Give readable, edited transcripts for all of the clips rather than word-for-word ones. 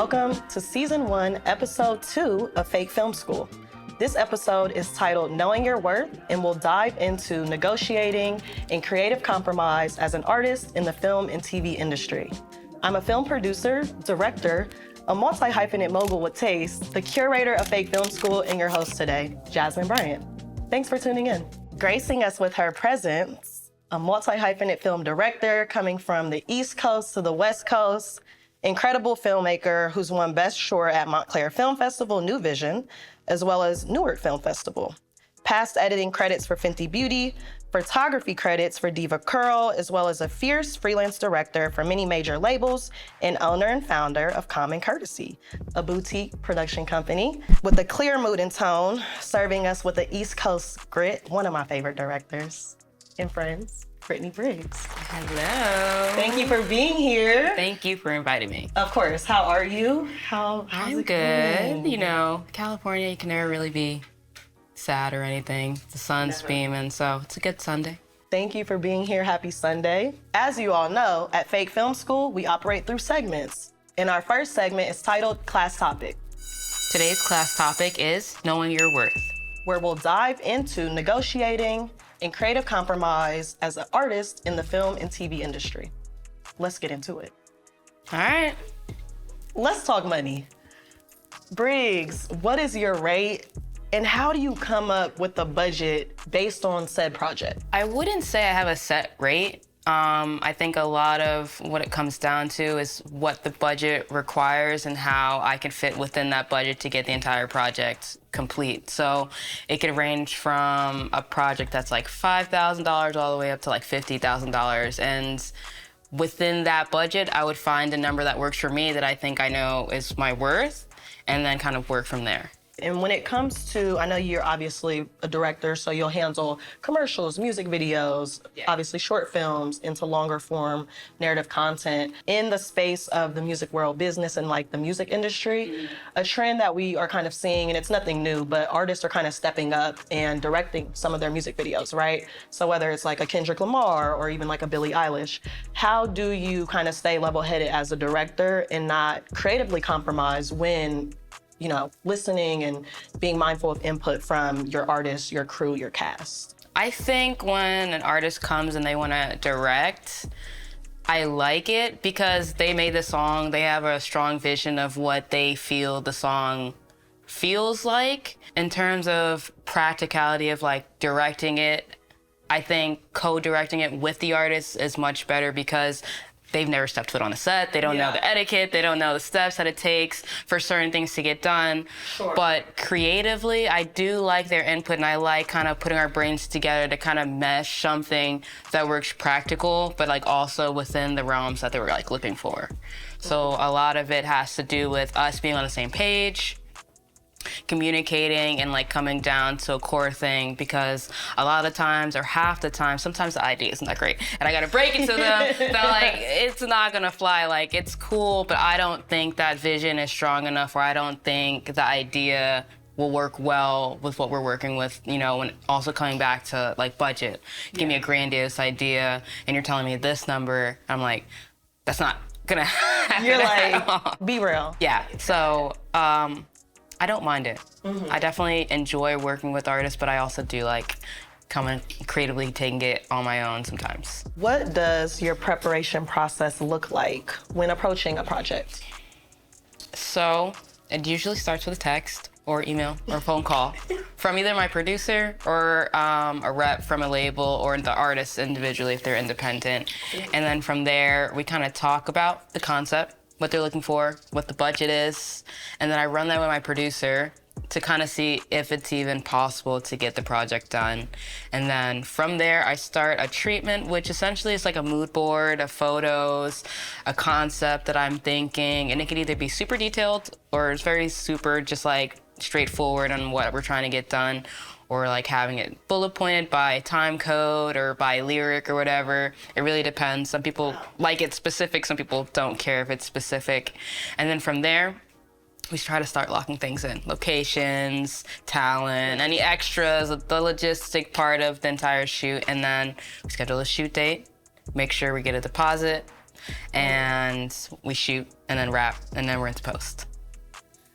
Welcome to Season 1, Episode 2 of Fake Film School. This episode is titled Knowing Your Worth, and we'll dive into negotiating and creative compromise as an artist in the film and TV industry. I'm a film producer, director, a multi-hyphenate mogul with taste, the curator of Fake Film School, and your host today, Jazmin Bryant. Thanks for tuning in. Gracing us with her presence, a multi-hyphenate film director coming from the East Coast to the West Coast, incredible filmmaker who's won Best Short at Montclair Film Festival, New Vision, as well as Newark Film Festival. Past editing credits for Fenty Beauty, photography credits for Diva Curl, as well as a fierce freelance director for many major labels, and owner and founder of Common Courtesy, a boutique production company with a clear mood and tone, serving us with the East Coast grit, one of my favorite directors and friends, Brittney Briggs. Hello. Thank you for being here. Thank you for inviting me. Of course. How are you? How's I'm it good. going? You know, California, you can never really be sad or anything. The sun's beaming, so it's a good Sunday. Thank you for being here. Happy Sunday. As you all know, at Fake Film School, we operate through segments. And our first segment is titled Class Topic, Today's class topic is knowing your worth. where we'll dive into negotiating and creative compromise as an artist in the film and TV industry. Let's get into it. All right. Let's talk money. Briggs, what is your rate and how do you come up with a budget based on said project? I wouldn't say I have a set rate. I think a lot of what it comes down to is what the budget requires and how I can fit within that budget to get the entire project complete. So it could range from a project that's like $5,000 all the way up to like $50,000. And within that budget, I would find a number that works for me that I think I know is my worth and then kind of work from there. And when it comes to, I know you're obviously a director, so you'll handle commercials, music videos, obviously short films into longer form narrative content. In the space of the music world business and like the music industry, a trend that we are kind of seeing, and it's nothing new, but artists are kind of stepping up and directing some of their music videos, right? So whether it's like a Kendrick Lamar or even like a Billie Eilish, how do you kind of stay level-headed as a director and not creatively compromise when listening and being mindful of input from your artists, your crew, your cast? I think when an artist comes and they want to direct, I like it because they made the song, they have a strong vision of what they feel the song feels like. In terms of practicality of like directing it, I think co-directing it with the artist is much better because they've never stepped foot on a set. They don't know the etiquette. They don't know the steps that it takes for certain things to get done. Sure. But creatively, I do like their input, and I like kind of putting our brains together to kind of mesh something that works practical, but like also within the realms that they were like looking for. So a lot of it has to do with us being on the same page, communicating and like coming down to a core thing, because a lot of the times or half the time, sometimes the idea isn't that great and I gotta break it to them that like it's not gonna fly. Like it's cool, but I don't think that vision is strong enough, or I don't think the idea will work well with what we're working with, and also coming back to like budget. Give me a grandiose idea and you're telling me this number, I'm like, that's not gonna happen. You're like, be real. Yeah, so I don't mind it. I definitely enjoy working with artists, but I also do like coming creatively taking it on my own sometimes. What does your preparation process look like when approaching a project? So it usually starts with a text or email or phone call from either my producer or a rep from a label or the artist individually if they're independent. And then from there, we kind of talk about the concept, what they're looking for, what the budget is, and then I run that with my producer to kind of see if it's even possible to get the project done. And then from there, I start a treatment, which essentially is like a mood board of photos, a concept that I'm thinking, and it can either be super detailed or it's very super just like straightforward on what we're trying to get done, or like having it bullet pointed by time code or by lyric or whatever. It really depends. Some people like it specific, some people don't care if it's specific. And then from there, we try to start locking things in. Locations, talent, any extras, the logistic part of the entire shoot. And then we schedule a shoot date, make sure we get a deposit, and we shoot and then wrap and then we're into post.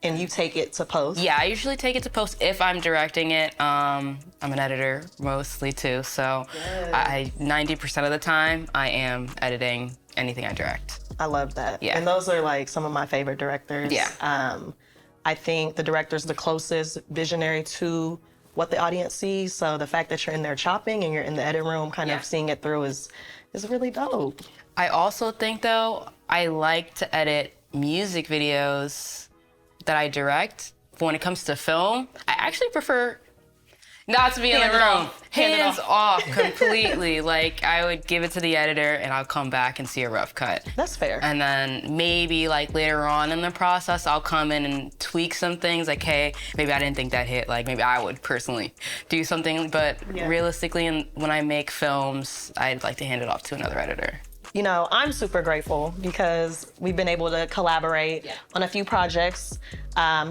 And you take it to post? Yeah, I usually take it to post if I'm directing it. I'm an editor mostly too, so I 90% of the time I am editing anything I direct. I love that. Yeah. And those are like some of my favorite directors. Yeah. I think the director's the closest visionary to what the audience sees. So the fact that you're in there chopping and you're in the edit room kind of seeing it through is really dope. I also think though, I like to edit music videos that I direct. When it comes to film, I actually prefer not to be in the room. Hands off completely. Like, I would give it to the editor and I'll come back and see a rough cut. That's fair. And then maybe like later on in the process, I'll come in and tweak some things like, hey, maybe I didn't think that hit. Like maybe I would personally do something, but realistically, when I make films, I'd like to hand it off to another editor. You know, I'm super grateful because we've been able to collaborate on a few projects.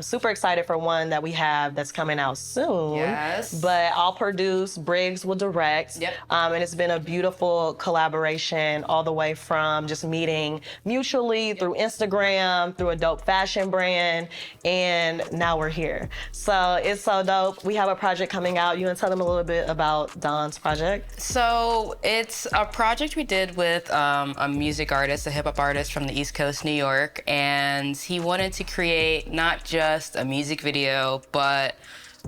Super excited for one that we have that's coming out soon. Yes. But I'll produce, Briggs will direct. Yep. And it's been a beautiful collaboration all the way from just meeting mutually through Instagram, through a dope fashion brand, and now we're here. So it's so dope. We have a project coming out. You want to tell them a little bit about Dawn's project? So it's a project we did with a music artist, a hip hop artist from the East Coast, New York, and he wanted to create not just a music video, but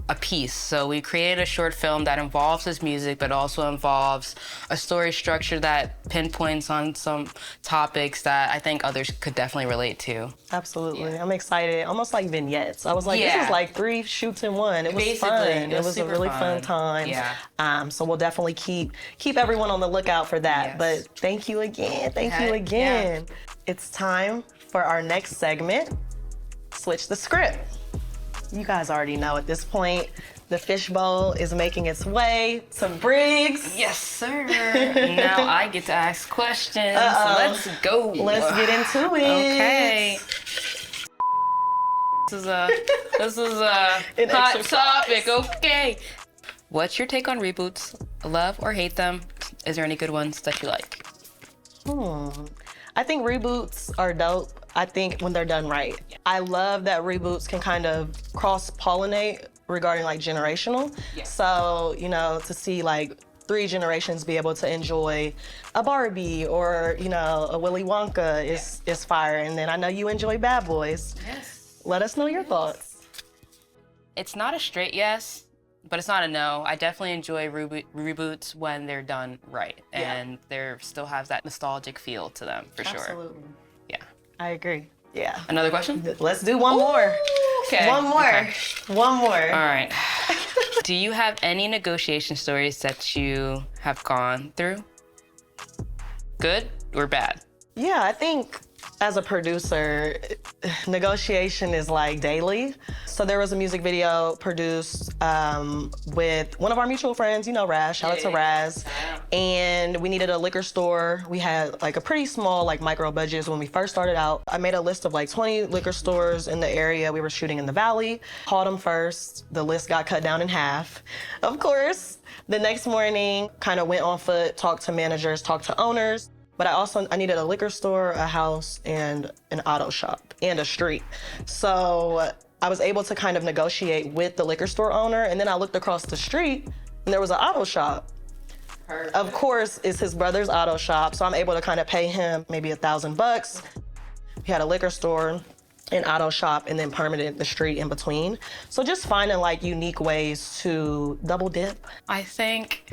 a piece. So we created a short film that involves his music, but also involves a story structure that pinpoints on some topics that I think others could definitely relate to. Absolutely. I'm excited. Almost like vignettes. I was like, this is like 3 shoots in one. It was fun. It was a really fun time. Yeah. So we'll definitely keep everyone on the lookout for that. Yes. But thank you again. Thank you again. Yeah. It's time for our next segment, Switch the Script. You guys already know at this point, the fishbowl is making its way to Briggs. Yes, sir. Now I get to ask questions. Let's go. Let's get into it. Okay. This is a hot topic. Okay. What's your take on reboots? Love or hate them? Is there any good ones that you like? I think reboots are dope. I think when they're done right. I love that reboots can kind of cross-pollinate regarding like generational. So, you know, to see like 3 generations be able to enjoy a Barbie or, you know, a Willy Wonka is fire. And then I know you enjoy Bad Boys. Yes. Let us know your thoughts. It's not a straight yes, but it's not a no. I definitely enjoy reboots when they're done right and they still have that nostalgic feel to them for sure. Absolutely. Yeah. I agree. Yeah. Another question? Let's do one more. Okay. One more. Okay. One more. All right. Do you have any negotiation stories that you have gone through? Good or bad? Yeah, I think as a producer, negotiation is like daily. So there was a music video produced with one of our mutual friends, you know, Raz, shout out to Raz. And we needed a liquor store. We had like a pretty small like micro budget when we first started out. I made a list of like 20 liquor stores in the area. We were shooting in the Valley, called them first. The list got cut down in half. Of course, the next morning, kind of went on foot, talked to managers, talked to owners. But I needed a liquor store, a house, and an auto shop, and a street. So I was able to kind of negotiate with the liquor store owner, and then I looked across the street, and there was an auto shop. Perfect. Of course, it's his brother's auto shop, so I'm able to kind of pay him maybe $1,000. He had a liquor store, an auto shop, and then permitted the street in between. So just finding like unique ways to double dip. I think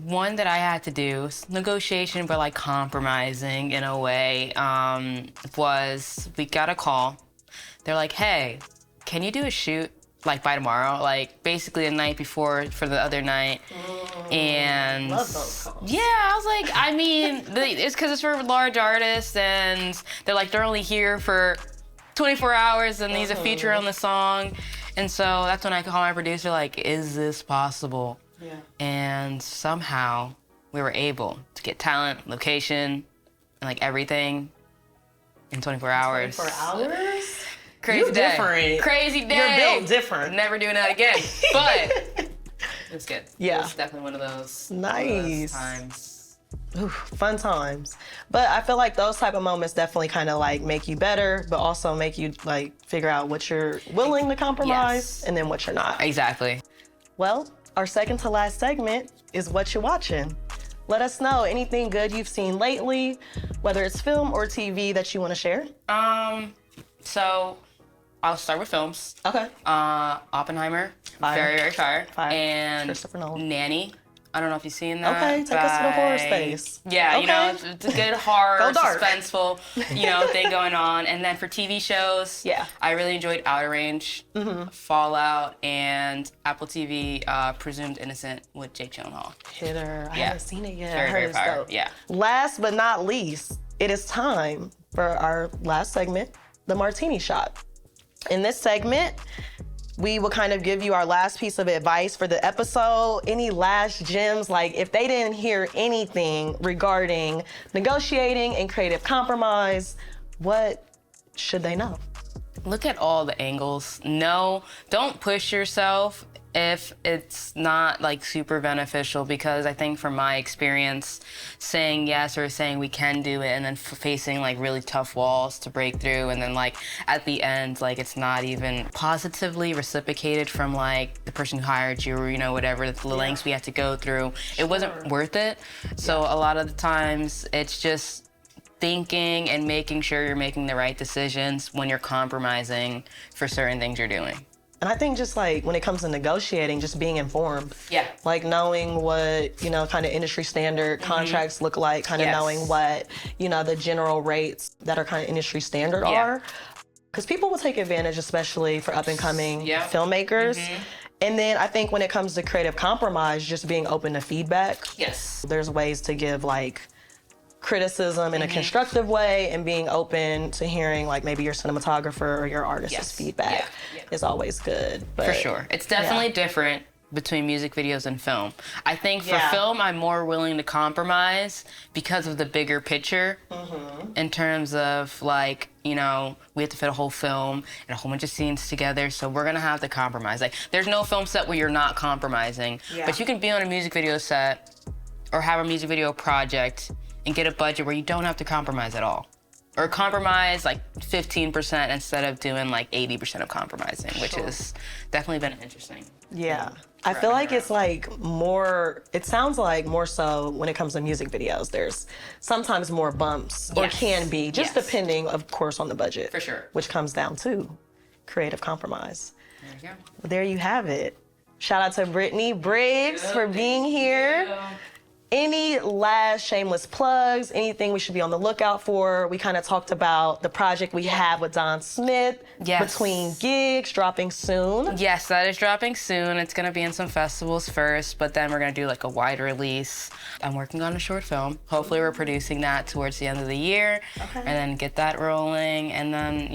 one that I had to do, negotiation, but like compromising in a way, was we got a call. They're like, hey, can you do a shoot like by tomorrow? Like basically the night before for the other night. And love those calls. Yeah, I was like, I mean, it's because it's for large artists and they're only here for 24 hours and he's a feature on the song. And so that's when I call my producer like, is this possible? Yeah. And somehow we were able to get talent, location, and like everything in 24 hours. 24 hours? Crazy You're day. different. Crazy day. You're built different. Never doing that again. But it was good. Yeah. It was definitely one of those nice times. Ooh, fun times. But I feel like those type of moments definitely kind of like make you better, but also make you like figure out what you're willing to compromise and then what you're not. Exactly. Well, our second to last segment is what you're watching. Let us know anything good you've seen lately, whether it's film or TV that you want to share. So I'll start with films. Okay. Oppenheimer, Fire. very, very fire. Fire. And Christopher Nolan. Nanny. I don't know if you've seen that. Okay, take us to the horror space. Yeah, Okay. you know, it's a good horror, Go dark. suspenseful, thing going on. And then for TV shows, I really enjoyed Outer Range, Fallout, and Apple TV, Presumed Innocent with Jake Gyllenhaal. Hitter. I haven't seen it yet. Very, I heard very it's fire. dope. Yeah. Last but not least, it is time for our last segment, the Martini Shot. In this segment, we will kind of give you our last piece of advice for the episode. Any last gems, like if they didn't hear anything regarding negotiating and creative compromise, what should they know? Look at all the angles. No, don't push yourself if it's not like super beneficial, because I think from my experience, saying yes or saying we can do it and then facing like really tough walls to break through, and then like at the end, like it's not even positively reciprocated from like the person who hired you, or whatever the lengths we had to go through, it wasn't worth it. So a lot of the times it's just thinking and making sure you're making the right decisions when you're compromising for certain things you're doing. And I think just like when it comes to negotiating, just being informed. Yeah. Like knowing what, kind of industry standard contracts look like, kind of knowing what, the general rates that are kind of industry standard are. Because people will take advantage, especially for up and coming filmmakers. And then I think when it comes to creative compromise, just being open to feedback. Yes. There's ways to give like criticism in a constructive way, and being open to hearing like maybe your cinematographer or your artist's feedback is always good. But, for sure. It's definitely different between music videos and film. I think for film, I'm more willing to compromise because of the bigger picture in terms of like, we have to fit a whole film and a whole bunch of scenes together, so we're gonna have to compromise. Like, there's no film set where you're not compromising, but you can be on a music video set or have a music video project and get a budget where you don't have to compromise at all. Or compromise like 15% instead of doing like 80% of compromising, which has definitely been interesting. Yeah. I feel like it's like more, it sounds like more so when it comes to music videos, there's sometimes more bumps, or can be, just depending, of course, on the budget. For sure. Which comes down to creative compromise. There you go. Well, there you have it. Shout out to Brittney Briggs for being here. Any last shameless plugs, anything we should be on the lookout for? We kind of talked about the project we have with Don Smith, Between Gigs, dropping soon. Yes, that is dropping soon. It's gonna be in some festivals first, but then we're gonna do like a wide release. I'm working on a short film. Hopefully we're producing that towards the end of the year, and then get that rolling, and then,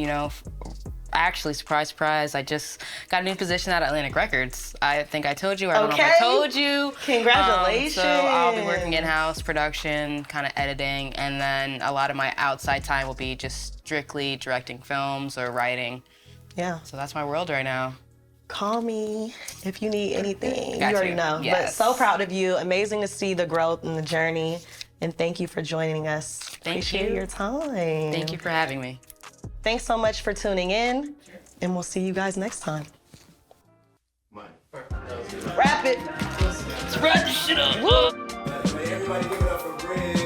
actually, surprise, surprise, I just got a new position at Atlantic Records. I think I told you. I don't know if I told you. Congratulations. So I'll be working in-house production, kind of editing, and then a lot of my outside time will be just strictly directing films or writing. Yeah. So that's my world right now. Call me if you need anything. Got you already you. know. Yes. But so proud of you. Amazing to see the growth and the journey. And thank you for joining us. Appreciate your time. Thank you for having me. Thanks so much for tuning in, and we'll see you guys next time. Wrap it. Let's wrap this shit up. Everybody give it up for Briggs.